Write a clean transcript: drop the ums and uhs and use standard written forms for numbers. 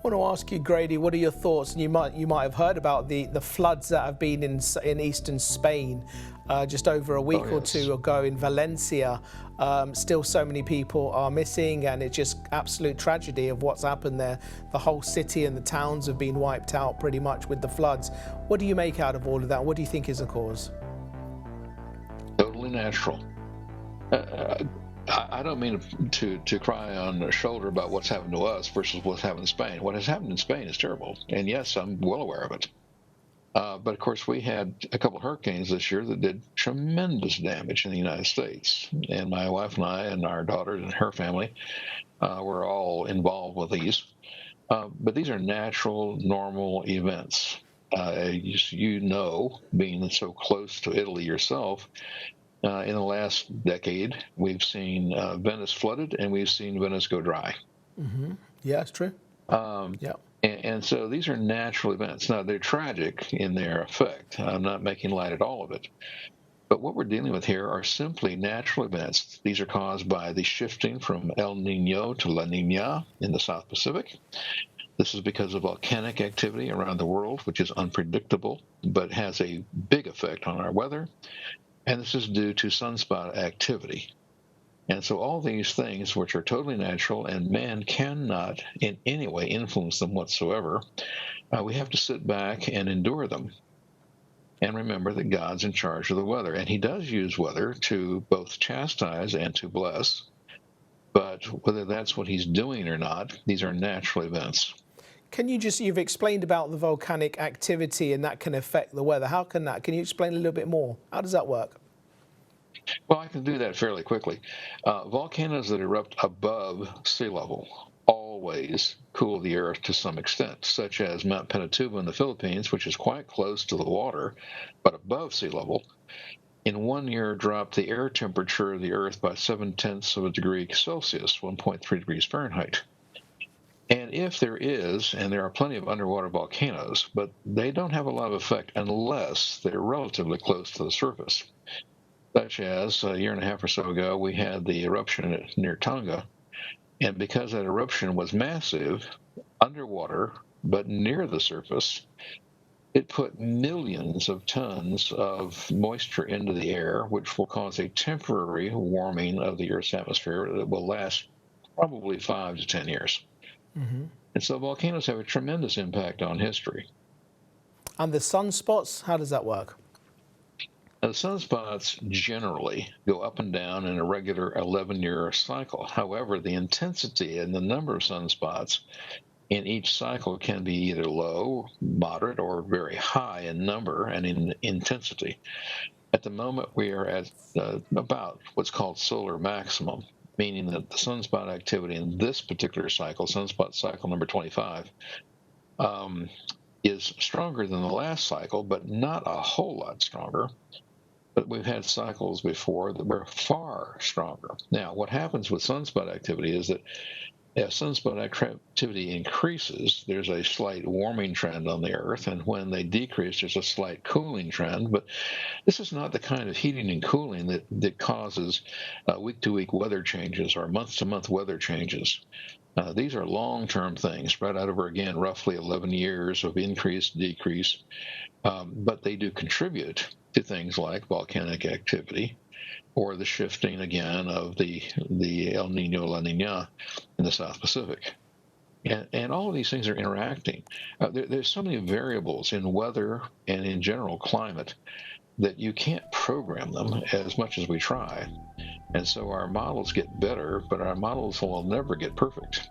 want to ask you, Grady, what are your thoughts? And you might have heard about the floods that have been in eastern Spain just over a week or two ago in Valencia. Still, so many people are missing, and it's just absolute tragedy of what's happened there. The whole city and the towns have been wiped out pretty much with the floods. What do you make out of all of that? What do you think is the cause? Totally natural. I don't mean to cry on the shoulder about what's happened to us versus what's happened in Spain. What has happened in Spain is terrible, and yes, I'm well aware of it. But of course, we had a couple of hurricanes this year that did tremendous damage in the United States, and my wife and I and our daughter and her family were all involved with these. But these are natural, normal events. You know, being so close to Italy yourself, in the last decade, we've seen Venice flooded and we've seen Venice go dry. Mm-hmm. Yeah, it's true. Yeah. And so these are natural events. Now, they're tragic in their effect. I'm not making light at all of it. But what we're dealing with here are simply natural events. These are caused by the shifting from El Nino to La Nina in the South Pacific. This is because of volcanic activity around the world, which is unpredictable, but has a big effect on our weather. And this is due to sunspot activity. And so all these things, which are totally natural and man cannot in any way influence them whatsoever, we have to sit back and endure them. And remember that God's in charge of the weather. And he does use weather to both chastise and to bless. But whether that's what he's doing or not, these are natural events. You've explained about the volcanic activity and that can affect the weather. Can you explain a little bit more? How does that work? Well, I can do that fairly quickly. Volcanoes that erupt above sea level always cool the earth to some extent, such as Mount Pinatubo in the Philippines, which is quite close to the water, but above sea level. In 1 year, dropped the air temperature of the earth by 0.7 of a degree Celsius, 1.3 degrees Fahrenheit. And if there is, and there are plenty of underwater volcanoes, but they don't have a lot of effect unless they're relatively close to the surface. Such as a year and a half or so ago, we had the eruption near Tonga. And because that eruption was massive, underwater, but near the surface, it put millions of tons of moisture into the air, which will cause a temporary warming of the Earth's atmosphere that will last probably 5 to 10 years. Mm-hmm. And so volcanoes have a tremendous impact on history. And the sunspots, how does that work? Now, the sunspots generally go up and down in a regular 11-year cycle. However, the intensity and the number of sunspots in each cycle can be either low, moderate, or very high in number and in intensity. At the moment, we are at about what's called solar maximum, meaning that the sunspot activity in this particular cycle, sunspot cycle number 25, is stronger than the last cycle, but not a whole lot stronger. But we've had cycles before that were far stronger. Now, what happens with sunspot activity is that as sunspot activity increases, there's a slight warming trend on the Earth, and when they decrease, there's a slight cooling trend. But this is not the kind of heating and cooling that causes week-to-week weather changes or month-to-month weather changes. These are long-term things, spread out over, again, roughly 11 years of increase, decrease, but they do contribute to things like volcanic activity, or the shifting, again, of the El Nino, La Nina in the South Pacific. And all of these things are interacting. There's so many variables in weather and in general climate that you can't program them as much as we try. And so our models get better, but our models will never get perfect.